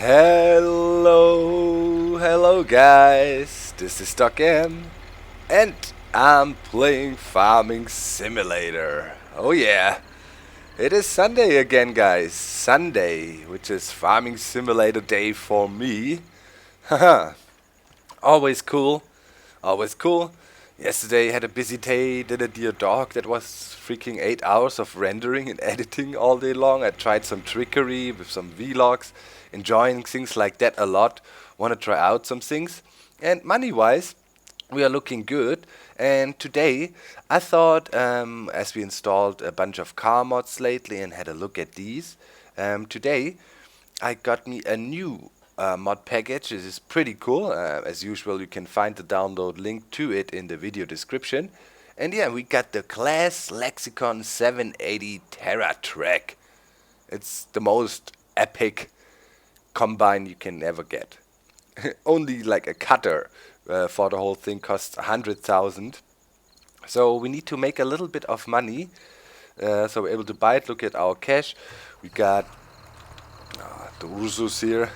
Hello guys, this is Docm, and I'm playing Farming Simulator. Oh yeah, it is Sunday again guys, Sunday, which is Farming Simulator day for me. Haha, always cool, always cool. Yesterday had a busy day, did a dear dog that was freaking 8 hours of rendering and editing all day long. I tried some trickery with some vlogs, enjoying things like that a lot. Want to try out some things. And money-wise, we are looking good. And today, I thought, as we installed a bunch of car mods lately and had a look at these, today I got me a new mod package. This is pretty cool. As usual, you can find the download link to it in the video description. And yeah, we got the Claas Lexion 780TT. It's the most epic combine you can ever get. Only like a cutter for the whole thing costs 100,000. So we need to make a little bit of money. So we're able to buy it. Look at our cash. We got the URSUS here.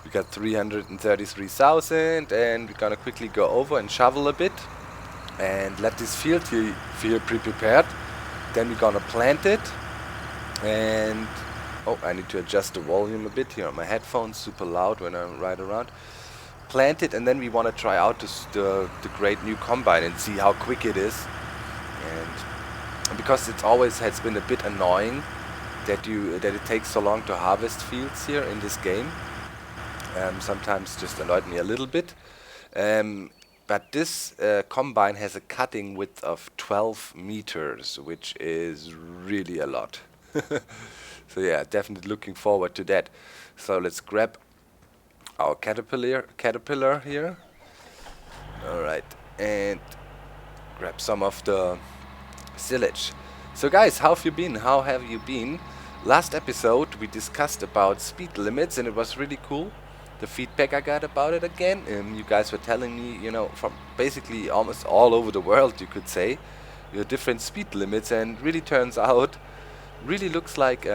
We got 333,000, and we're gonna quickly go over and shovel a bit and let this field here pre-prepared. Then we're gonna plant it, and oh, I need to adjust the volume a bit here on my headphones, super loud when I ride around. Plant it, and then we want to try out the great new combine and see how quick it is. And because it always has been a bit annoying that it takes so long to harvest fields here in this game. Sometimes just annoyed me a little bit. But this combine has a cutting width of 12 meters, which is really a lot. So yeah, definitely looking forward to that. So let's grab our caterpillar here. Alright, and grab some of the silage. So guys, how have you been? How have you been? Last episode we discussed about speed limits, and it was really cool. The feedback I got about it again, you guys were telling me, you know, from basically almost all over the world, you could say, your different speed limits, and really turns out, really looks like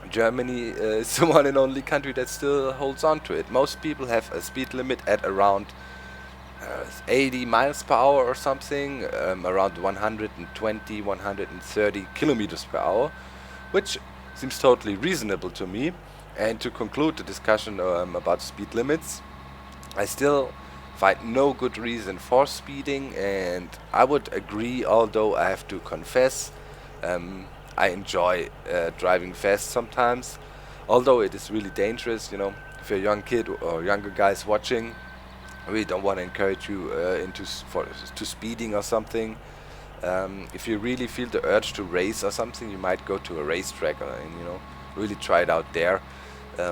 Germany is the one and only country that still holds on to it. Most people have a speed limit at around 80 miles per hour or something, around 120, 130 kilometers per hour, which seems totally reasonable to me. And to conclude the discussion about speed limits, I still find no good reason for speeding, and I would agree, although I have to confess, I enjoy driving fast sometimes, although it is really dangerous. You know, if you're a young kid or younger guys watching, I really don't want to encourage you to speeding or something. If you really feel the urge to race or something, you might go to a racetrack and really try it out there.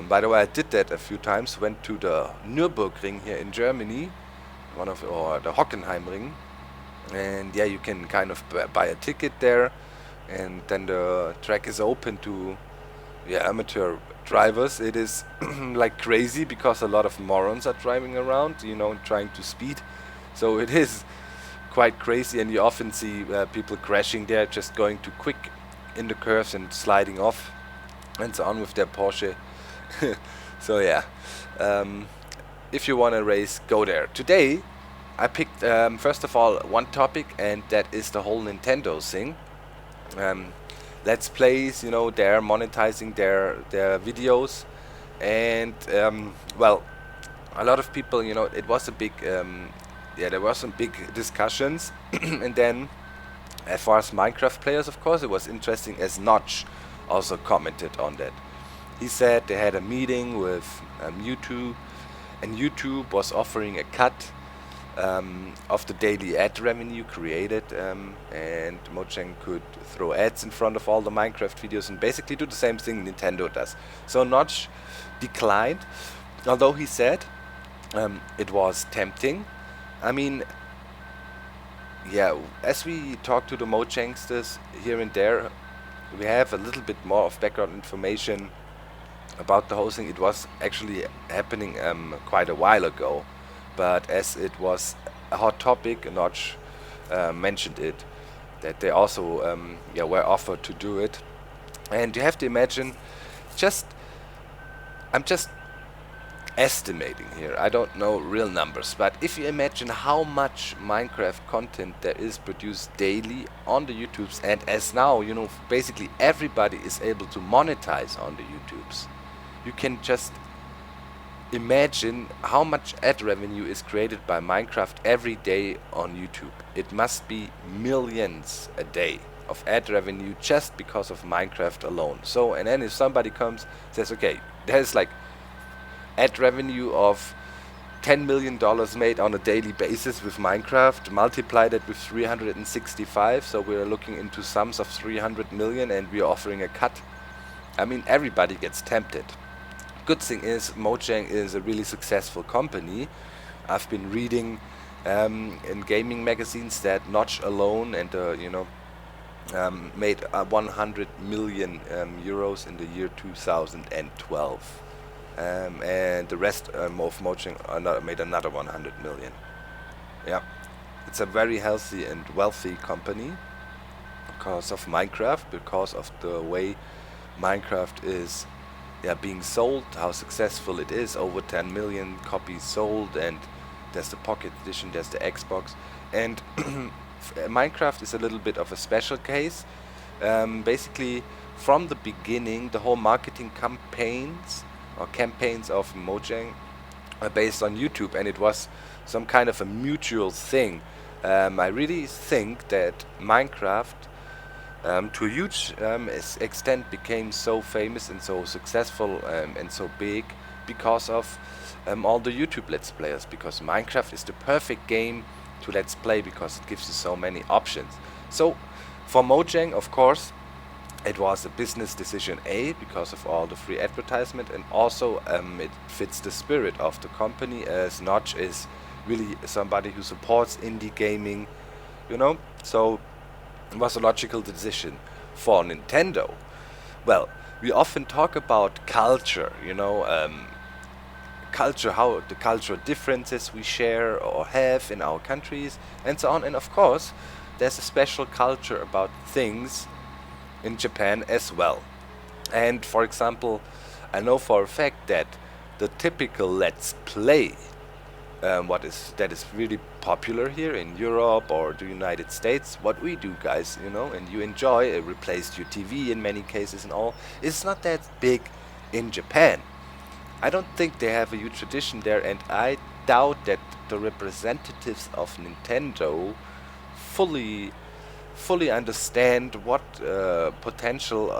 By the way, I did that a few times. Went to the Nürburgring here in Germany, or the Hockenheimring, and yeah, you can kind of buy a ticket there, and then the track is open to amateur drivers. It is like crazy because a lot of morons are driving around, trying to speed. So it is quite crazy, and you often see people crashing there, just going too quick in the curves and sliding off, and so on with their Porsche. So yeah, if you want to race, go there. Today I picked first of all one topic, and that is the whole Nintendo thing. Let's plays, they're monetizing their videos, and well, a lot of people, it was a big there were some big discussions. And then as far as Minecraft players, of course, it was interesting, as Notch also commented on that. He said they had a meeting with YouTube, and YouTube was offering a cut of the daily ad revenue created, and Mojang could throw ads in front of all the Minecraft videos and basically do the same thing Nintendo does. So Notch declined, although he said it was tempting. I mean, yeah, as we talk to the Mojangsters here and there, we have a little bit more of background information about the whole thing. It was actually happening quite a while ago, but as it was a hot topic, Notch mentioned it, that they also were offered to do it. And you have to imagine, I'm just estimating here. I don't know real numbers, but if you imagine how much Minecraft content there is produced daily on the YouTubes, and as now, you know, basically everybody is able to monetize on the YouTubes, you can just imagine how much ad revenue is created by Minecraft every day on YouTube. It must be millions a day of ad revenue just because of Minecraft alone. So, and then if somebody comes, says, okay, there's like ad revenue of $10 million made on a daily basis with Minecraft, multiply that with 365, so we're looking into sums of 300 million, and we're offering a cut. I mean, everybody gets tempted. Good thing is, Mojang is a really successful company. I've been reading in gaming magazines that Notch alone and made 100 million euros in the year 2012. And the rest of Mojang made another 100 million. Yeah, it's a very healthy and wealthy company because of Minecraft, because of the way Minecraft is being sold, how successful it is. Over 10 million copies sold, and there's the Pocket Edition, there's the Xbox, and Minecraft is a little bit of a special case. Basically, from the beginning, the whole marketing campaigns of Mojang are based on YouTube, and it was some kind of a mutual thing. I really think that Minecraft to a huge extent became so famous and so successful and so big because of all the YouTube Let's Players, because Minecraft is the perfect game to Let's Play because it gives you so many options. So for Mojang, of course, it was a business decision because of all the free advertisement, and also it fits the spirit of the company, as Notch is really somebody who supports indie gaming, you know, so it was a logical decision. For Nintendo, well, we often talk about culture, you know, culture, how the cultural differences we share or have in our countries and so on, and of course there's a special culture about things in Japan as well. And for example, I know for a fact that the typical Let's Play that is really popular here in Europe or the United States, what we do, guys, you know, and you enjoy, it replaced your TV in many cases and all, it's not that big in Japan. I don't think they have a huge tradition there, and I doubt that the representatives of Nintendo fully understand what potential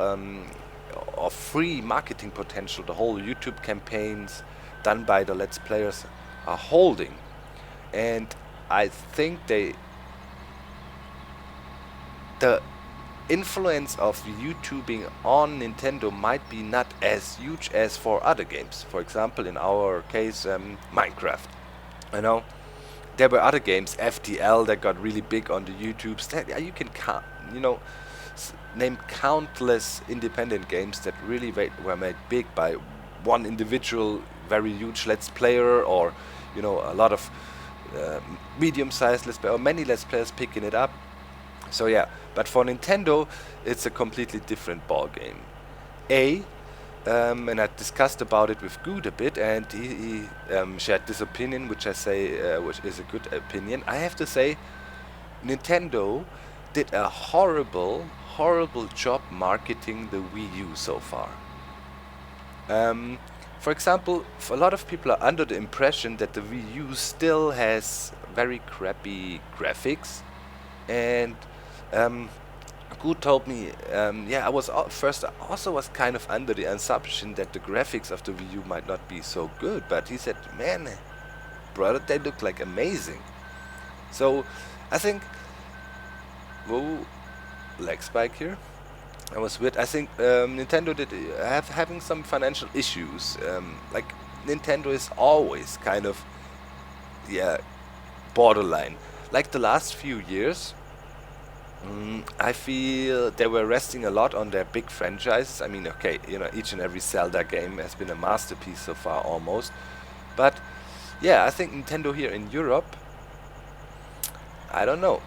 or free marketing potential the whole YouTube campaigns done by the Let's Players are holding. And I think the influence of YouTubing on Nintendo might be not as huge as for other games. For example, in our case, Minecraft. You know, there were other games, FTL, that got really big on the YouTubes. That you can count, you know, name countless independent games that really were made big by one individual, very huge Let's Player, or you know, a lot of medium-sized Let's Player, or many Let's Players picking it up. So yeah, but for Nintendo, it's a completely different ball game. And I discussed about it with Good a bit, and he shared this opinion, which I say which is a good opinion. I have to say, Nintendo did a horrible job marketing the Wii U so far. For example, a lot of people are under the impression that the Wii U still has very crappy graphics, and Good told me, I was first also was kind of under the assumption that the graphics of the Wii U might not be so good, but he said, man, brother, they look like amazing. So I think, whoa, leg spike here. That was weird. I think Nintendo did having some financial issues. Like Nintendo is always kind of borderline. Like the last few years, I feel they were resting a lot on their big franchises. I mean, okay, you know, each and every Zelda game has been a masterpiece so far, almost. But yeah, I think Nintendo here in Europe, I don't know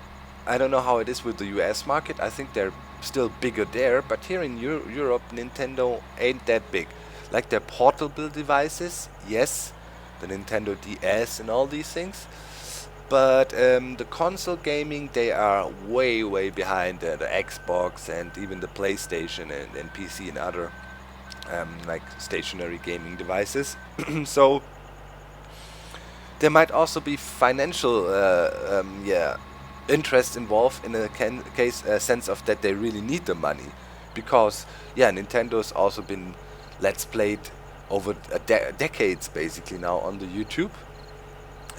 how it is with the US market. I think they're still bigger there, but here in Europe, Nintendo ain't that big. Like their portable devices, yes, the Nintendo DS and all these things. But the console gaming, they are way behind the Xbox and even the PlayStation and PC and other like stationary gaming devices. So there might also be financial interest involved in a sense of that they really need the money, because Nintendo's also been let's played over decades basically now on the YouTube.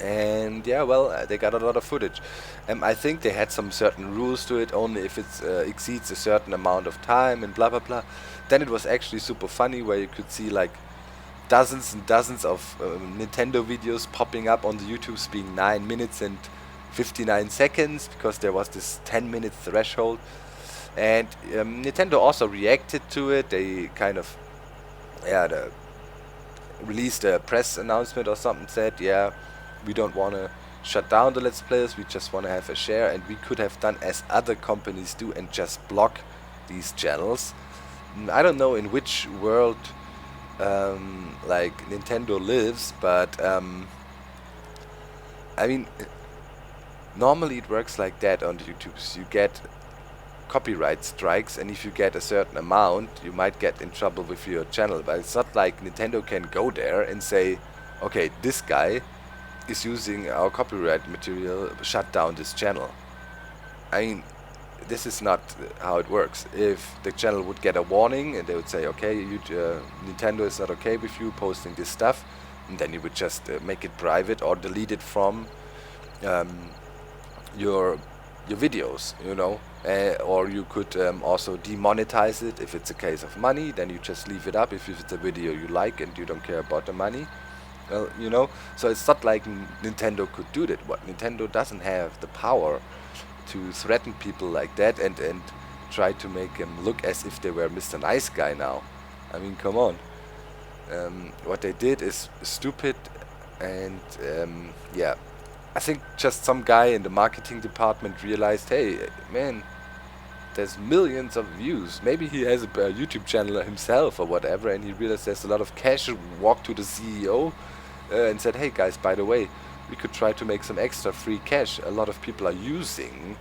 And they got a lot of footage. I think they had some certain rules to it, only if it exceeds a certain amount of time and blah blah blah. Then it was actually super funny, where you could see like dozens and dozens of Nintendo videos popping up on the YouTube's being 9 minutes and 59 seconds, because there was this 10-minute threshold. And Nintendo also reacted to it. They kind of released a press announcement or something, said we don't want to shut down the Let's Players, we just want to have a share, and we could have done as other companies do and just block these channels. I don't know in which world like Nintendo lives, but I mean, normally it works like that on the YouTubes. You get copyright strikes, and if you get a certain amount, you might get in trouble with your channel. But it's not like Nintendo can go there and say, okay, this guy is using our copyright material, shut down this channel. I mean, this is not how it works. If the channel would get a warning and they would say, okay, Nintendo is not okay with you posting this stuff, and then you would just make it private or delete it from your videos, you know. Or you could also demonetize it. If it's a case of money, then you just leave it up. If it's a video you like and you don't care about the money, well, you know. So it's not like Nintendo could do that. What Nintendo doesn't have the power to threaten people like that and try to make them look as if they were Mr. Nice Guy now. I mean, come on. What they did is stupid, and I think just some guy in the marketing department realized, hey, man, there's millions of views. Maybe he has a YouTube channel himself or whatever, and he realized there's a lot of cash. Walked to the CEO and said, hey guys, by the way, we could try to make some extra free cash. A lot of people are using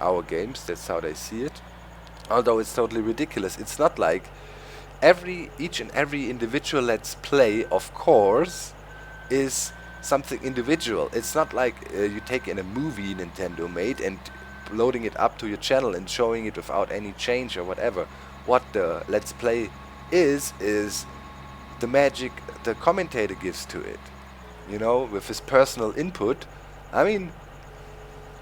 our games. That's how they see it. Although it's totally ridiculous. It's not like each and every individual Let's Play, of course, is something individual. It's not like you take in a movie Nintendo made and loading it up to your channel and showing it without any change or whatever. What the Let's Play is the magic the commentator gives to it, you know, with his personal input. I mean,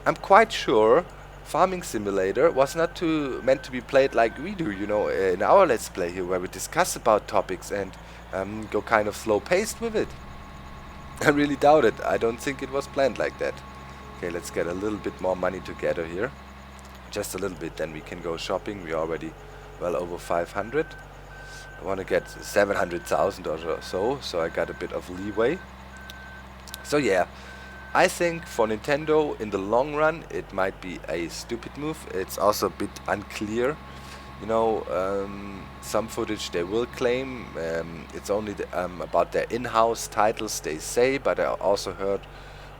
I'm quite sure Farming Simulator was not meant to be played like we do, you know, in our Let's Play here, where we discuss about topics and go kind of slow paced with it. I really doubt it. I don't think it was planned like that. Okay, let's get a little bit more money together here. Just a little bit, then we can go shopping. We're already well over 500. I want to get 700,000 or so I got a bit of leeway. So yeah, I think for Nintendo in the long run it might be a stupid move. It's also a bit unclear. You know, some footage they will claim. It's only about their in-house titles, they say, but I also heard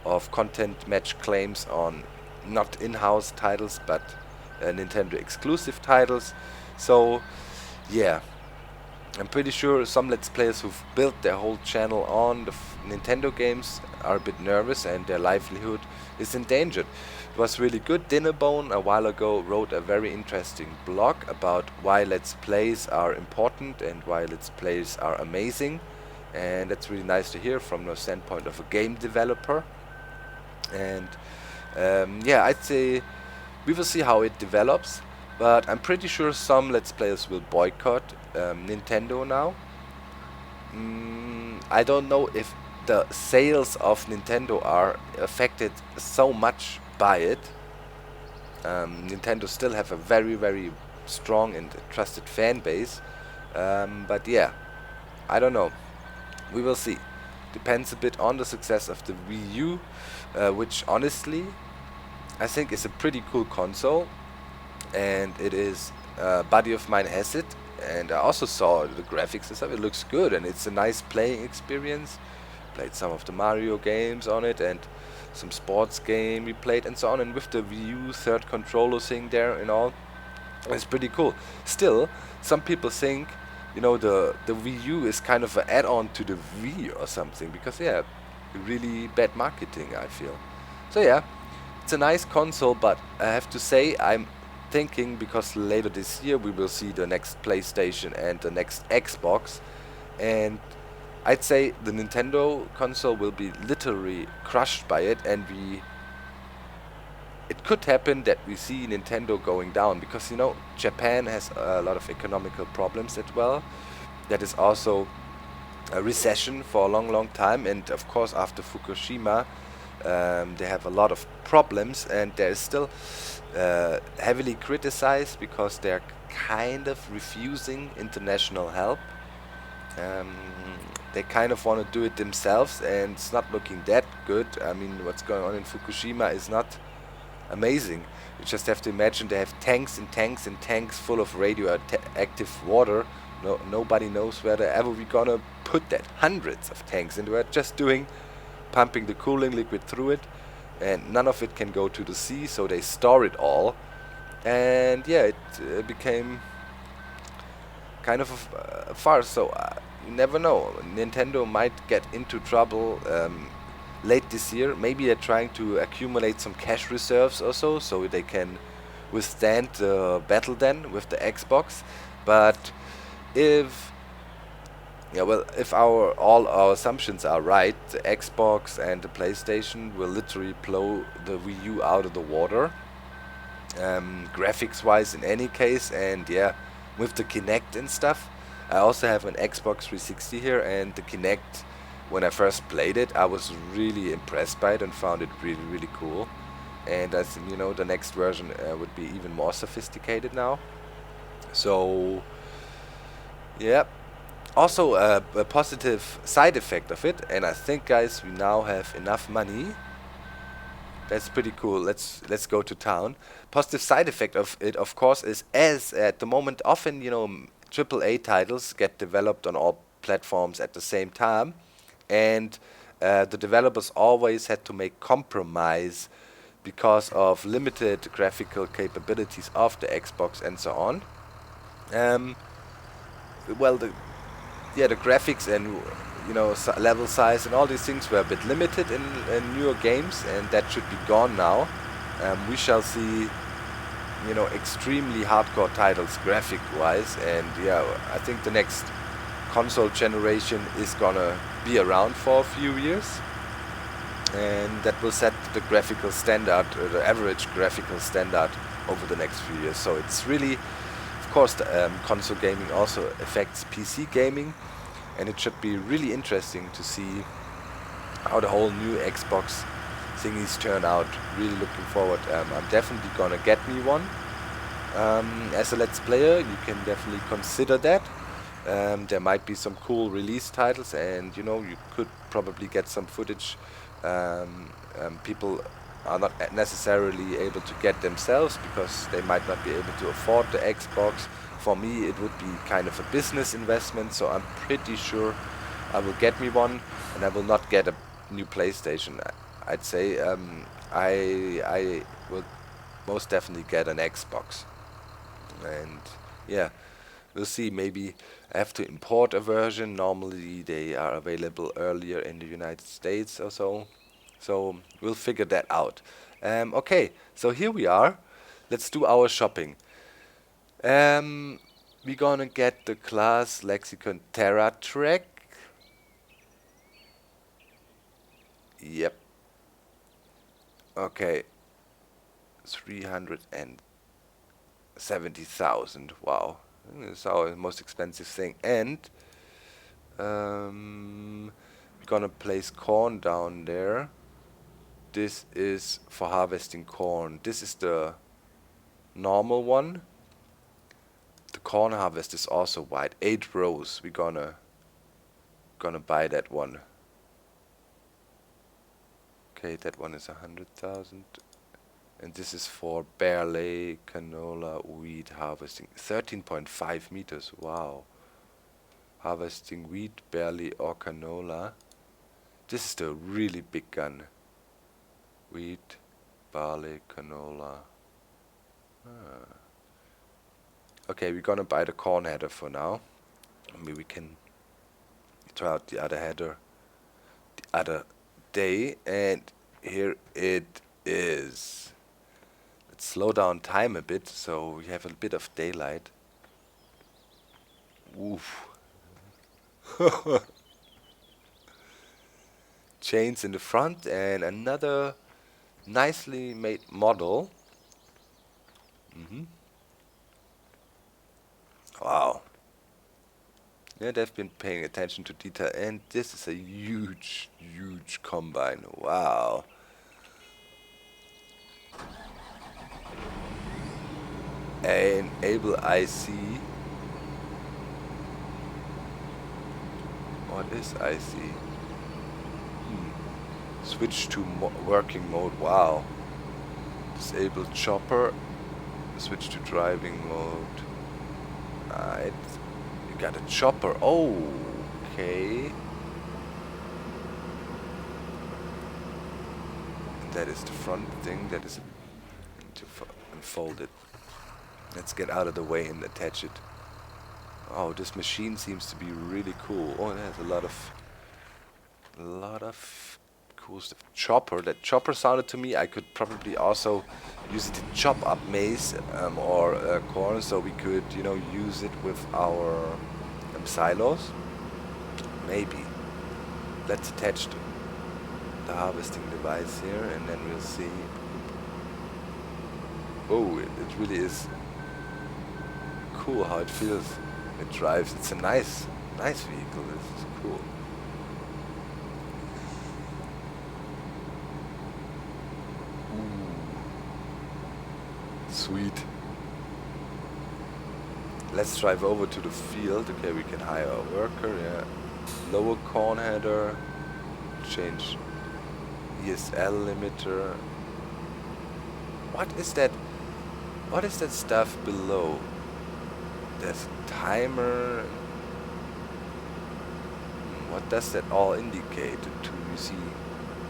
of content match claims on not in-house titles, but Nintendo exclusive titles. So yeah, I'm pretty sure some Let's Players who've built their whole channel on the Nintendo games are a bit nervous and their livelihood is endangered. It was really good. Dinnerbone a while ago wrote a very interesting blog about why Let's Plays are important and why Let's Plays are amazing, and that's really nice to hear from the standpoint of a game developer. And yeah, I'd say we will see how it develops, but I'm pretty sure some Let's Players will boycott Nintendo now. I don't know if the sales of Nintendo are affected so much by it. Nintendo still have a very, very strong and trusted fan base, but yeah, I don't know. We will see. Depends a bit on the success of the Wii U, which honestly I think is a pretty cool console, and it is a buddy of mine has it, and I also saw the graphics and stuff. It looks good and it's a nice playing experience. played some of the Mario games on it and some sports game we played and so on. And with the Wii U third controller thing there and all, it's pretty cool. Still, some people think, you know, the Wii U is kind of an add-on to the Wii or something, because yeah, really bad marketing, I feel. So yeah, it's a nice console, but I have to say I'm thinking, because later this year we will see the next PlayStation and the next Xbox, and I'd say the Nintendo console will be literally crushed by it, and it could happen that we see Nintendo going down, because you know Japan has a lot of economical problems as well. That is also a recession for a long time, and of course after Fukushima they have a lot of problems, and they're still heavily criticized because they're kind of refusing international help. Um, they kind of want to do it themselves, and it's not looking that good. I mean, what's going on in Fukushima is not amazing. You just have to imagine they have tanks and tanks and tanks full of radioactive water. Nobody knows where ever we're gonna put that. Hundreds of tanks, and we're just pumping the cooling liquid through it, and none of it can go to the sea, so they store it all. And yeah, it became kind of a farce. So you never know. Nintendo might get into trouble late this year. Maybe they're trying to accumulate some cash reserves or so they can withstand the battle then with the Xbox. But if all our assumptions are right, the Xbox and the PlayStation will literally blow the Wii U out of the water, graphics wise in any case. And yeah, with the Kinect and stuff. I also have an Xbox 360 here, and the Kinect, when I first played it, I was really impressed by it and found it really cool. And I think, you know, the next version would be even more sophisticated now. So yeah, also a positive side effect of it, and I think guys, we now have enough money. That's pretty cool. Let's go to town. Positive side effect of it, of course, is, as at the moment often, you know, AAA titles get developed on all platforms at the same time, and the developers always had to make compromise because of limited graphical capabilities of the Xbox and so on. Well, the graphics and, you know, level size and all these things were a bit limited in newer games, and that should be gone now. We shall see, you know, extremely hardcore titles graphic wise, and yeah, I think the next console generation is gonna be around for a few years, and that will set the graphical standard, or the average graphical standard, over the next few years. So it's really, of course, the console gaming also affects PC gaming, and it should be really interesting to see how the whole new Xbox thingies turn out. Really looking forward. I'm definitely gonna get me one. As a Let's Player, you can definitely consider that. There might be some cool release titles, and you know, you could probably get some footage people are not necessarily able to get themselves, because they might not be able to afford the Xbox. For me, it would be kind of a business investment, so I'm pretty sure I will get me one, and I will not get a new PlayStation. I'd say I will most definitely get an Xbox. And yeah, we'll see. Maybe I have to import a version. Normally they are available earlier in the United States or so. So we'll figure that out. Okay, so here we are. Let's do our shopping. We're gonna get the Claas Lexion TerraTrek. Yep. Okay. 370,000. Wow. It's our most expensive thing. And we're gonna place corn down there. This is for harvesting corn. This is the normal one. The corn harvest is also wide. 8 rows. We're gonna buy that one. Okay, that one is 100,000. And this is for barley, canola, wheat harvesting. 13.5 meters. Wow. Harvesting wheat, barley, or canola. This is the really big gun. Wheat, barley, canola. Okay, we're gonna buy the corn header for now. Maybe we can try out the other header the other day. And here it is. Let's slow down time a bit so we have a bit of daylight. Oof. Chains in the front and another nicely made model. Wow. Yeah, they've been paying attention to detail, and this is a huge, huge combine. Wow. Enable IC. What is IC? Switch to working mode. Wow. Disable chopper. Switch to driving mode. Right. You got a chopper. Oh, okay. And that is the front thing. That is to unfold it. Let's get out of the way and attach it. Oh, this machine seems to be really cool. Oh, it has a lot of cool stuff. Chopper. That chopper sounded to me. I could probably also use it to chop up maize or corn, so we could, you know, use it with our silos. Maybe. Let's attach the harvesting device here, and then we'll see. Oh, it really is cool how it feels. It drives. It's a nice vehicle. This is cool. Sweet. Let's drive over to the field. Okay, we can hire a worker, yeah. Lower corn header. Change ESL limiter. What is that? What is that stuff below? There's a timer. What does that all indicate? You see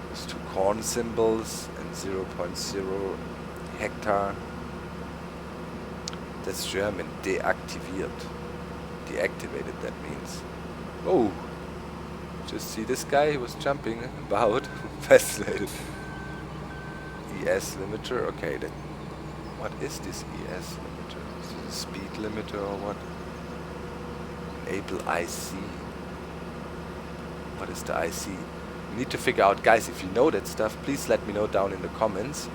there's two corn symbols and 0.0 hectare. That's German. Deaktiviert. Deactivated, that means. Oh! Just see this guy, he was jumping about. Fascinated. ES limiter. Okay, that. What is this ES limiter? Is it a speed limiter or what? Enable IC. What is the IC? We need to figure out, guys, if you know that stuff, please let me know down in the comments.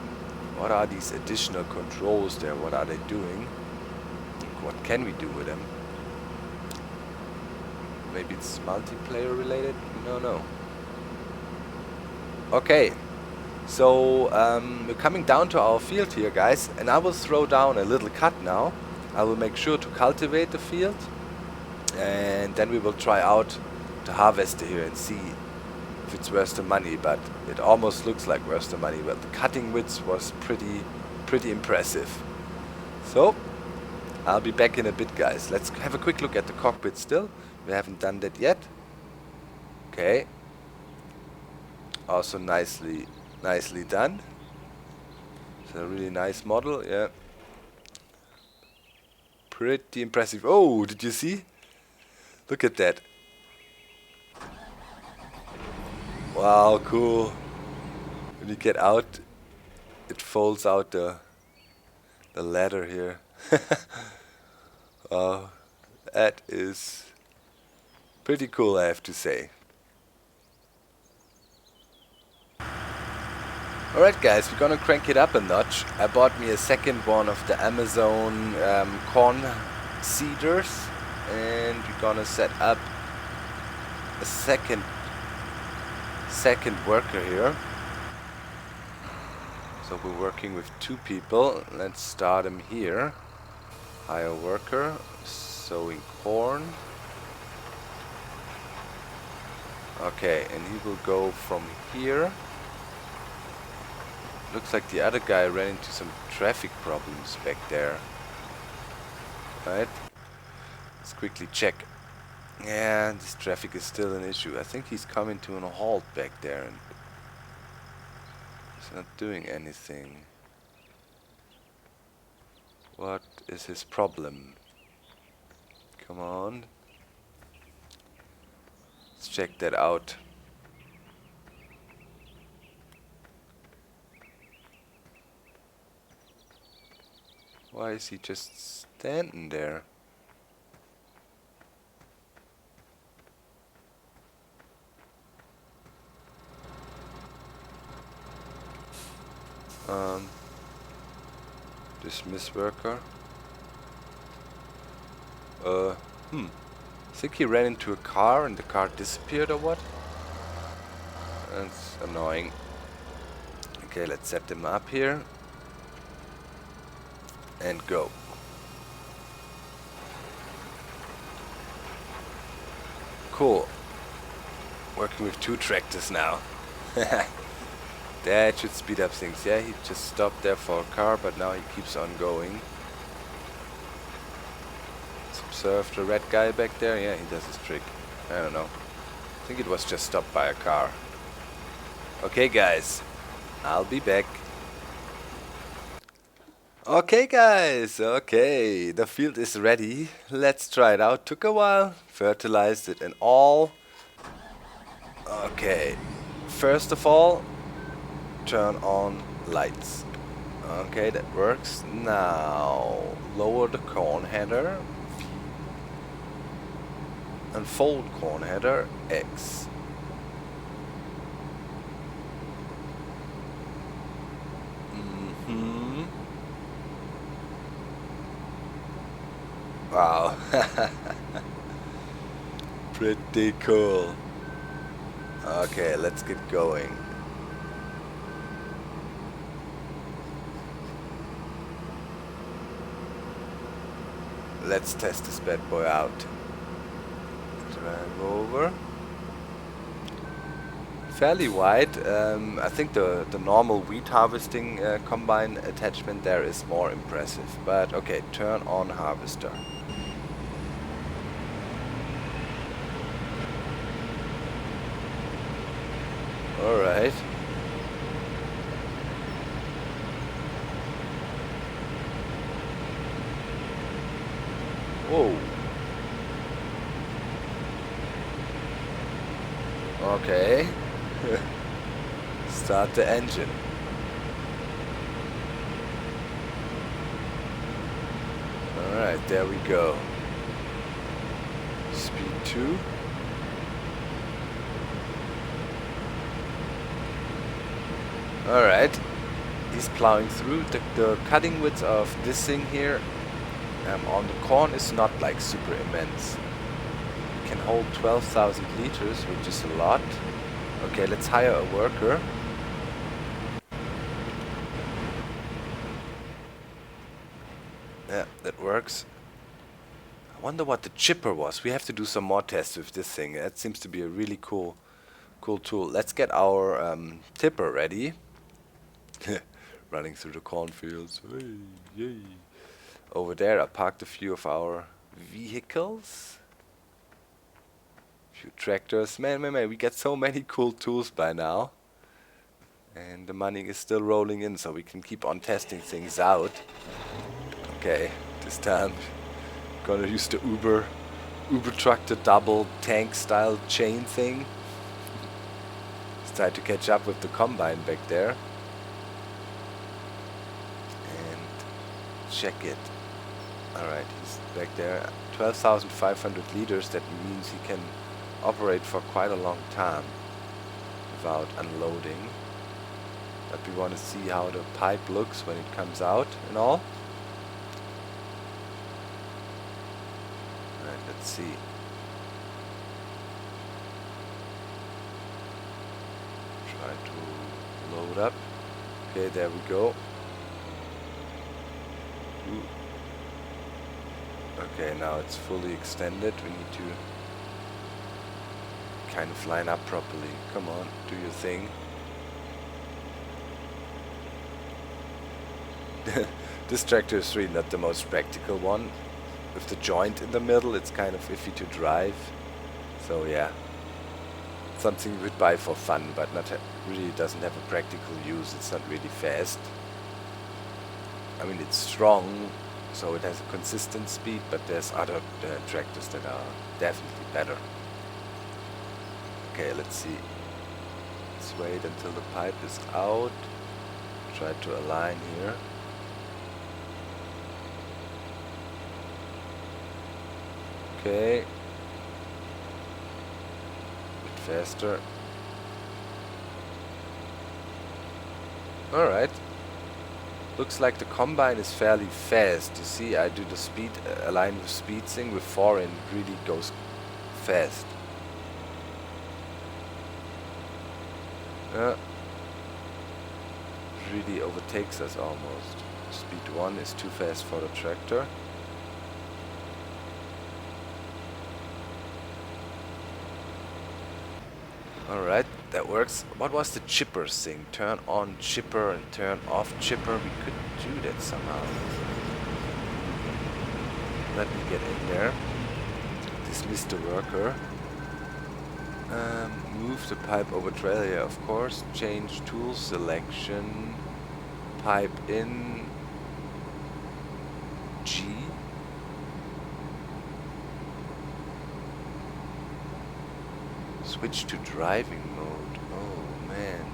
What are these additional controls there? What are they doing? What can we do with them? Maybe it's multiplayer related? No. Okay, so we're coming down to our field here, guys, and I will throw down a little cut now. I will make sure to cultivate the field, and then we will try out the harvester here and see if it's worth the money. But it almost looks like worth the money. But the cutting width was pretty impressive. So I'll be back in a bit, guys. Let's have a quick look at the cockpit still. We haven't done that yet. Okay. Also nicely done. It's a really nice model, yeah. Pretty impressive. Oh, did you see? Look at that. Wow, cool. When you get out, it folds out the ladder here. Oh, that is pretty cool, I have to say. Alright guys, we're gonna crank it up a notch. I bought me a second one of the Amazon corn seeders, and we're gonna set up a second worker here. So we're working with two people. Let's start him here. Hire worker, sowing corn. Okay, and he will go from here. Looks like the other guy ran into some traffic problems back there. Right? Let's quickly check Yeah, this traffic is still an issue. I think he's coming to a halt back there and he's not doing anything. What is his problem? Come on. Let's check that out. Why is he just standing there? Dismiss worker. I think he ran into a car and the car disappeared or what? That's annoying. Okay, let's set them up here. And go. Cool. Working with 2 tractors now. That should speed up things. Yeah, he just stopped there for a car, but now he keeps on going. Let's observe the red guy back there. Yeah, he does his trick. I don't know. I think it was just stopped by a car. Okay, guys. I'll be back. Okay, guys. Okay, the field is ready. Let's try it out. Took a while. Fertilized it and all. Okay. First of all, turn on lights. Okay, that works. Now lower the corn header. Unfold corn header X. Wow. Pretty cool. Okay, let's get going. Let's test this bad boy out. Drive over. Fairly wide. I think the normal wheat harvesting combine attachment there is more impressive. But okay, turn on harvester. Alright. Whoa. Okay. Start the engine. Alright, there we go. Speed 2. Alright. He's plowing through. The cutting width of this thing here on the corn is not like super immense. It can hold 12,000 liters, which is a lot. Okay, let's hire a worker. Yeah, that works. I wonder what the chipper was. We have to do some more tests with this thing. That seems to be a really cool tool. Let's get our tipper ready. Running through the cornfields. Hey, yay. Over there I parked a few of our vehicles. Few tractors. Man, we get so many cool tools by now. And the money is still rolling in, so we can keep on testing things out. Okay, this time gonna use the Uber truck, the double tank style chain thing. Let's try to catch up with the combine back there. And check it. Alright, he's back there. 12,500 liters, that means he can operate for quite a long time without unloading. But we want to see how the pipe looks when it comes out and all. Alright, let's see. Try to load up. Okay, there we go. Ooh. Okay, now it's fully extended. We need to kind of line up properly. Come on, do your thing. This tractor is really not the most practical one. With the joint in the middle, it's kind of iffy to drive. So yeah, something you would buy for fun, but not really doesn't have a practical use. It's not really fast. I mean, it's strong, so it has a consistent speed, but there's other tractors that are definitely better. Okay, let's see. Let's wait until the pipe is out. Try to align here. Okay. Bit faster. Alright. Looks like the combine is fairly fast. You see, I do the speed, align with speed thing with 4 and it really goes fast. Really overtakes us almost. Speed 1 is too fast for the tractor. Alright, that works. What was the chipper thing? Turn on chipper and turn off chipper. We could do that somehow. Let me get in there. Dismiss the worker. Move the pipe over trailer, of course. Change tool selection. Pipe in. G. Switch to driving mode. Oh man.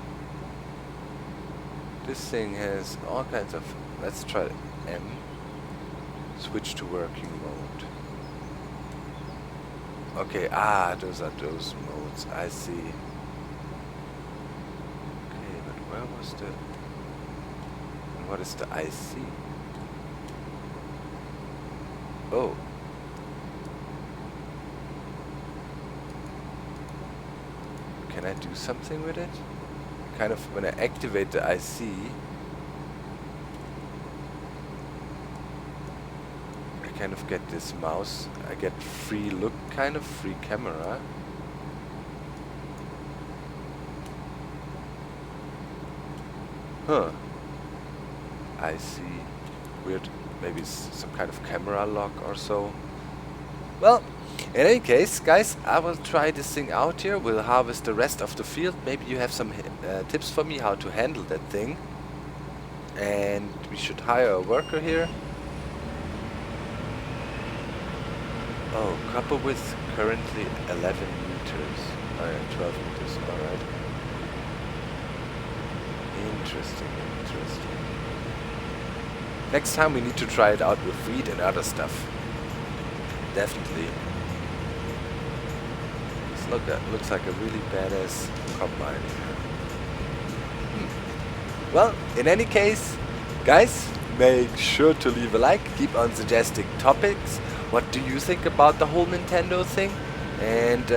This thing has all kinds of... Let's try M. Switch to working mode. Okay, those are those modes. I see. Okay, but where was the... And what is the IC? Oh. Can I do something with it? Kind of, when I activate the IC, I kind of get this mouse, I get free look, kind of free camera. Huh. I see. Weird. Maybe it's some kind of camera lock or so. Well, in any case, guys, I will try this thing out here. We'll harvest the rest of the field. Maybe you have some tips for me how to handle that thing. And we should hire a worker here. Oh, copper width currently 11 meters. Oh yeah, 12 meters, alright. Interesting, interesting. Next time we need to try it out with wheat and other stuff. Definitely. Looks like a really badass combine. Well, in any case, guys, make sure to leave a like, keep on suggesting topics. What do you think about the whole Nintendo thing? And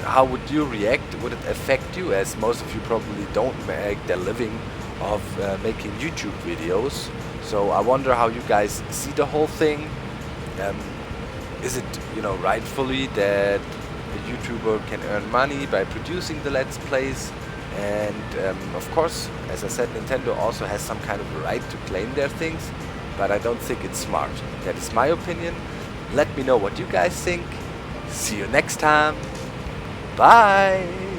how would you react? Would it affect you? As most of you probably don't make their living of making YouTube videos. So I wonder how you guys see the whole thing. Is it, rightfully that a YouTuber can earn money by producing the Let's Plays? And of course, as I said, Nintendo also has some kind of right to claim their things, but I don't think it's smart. That is my opinion. Let me know what you guys think. See you next time. Bye!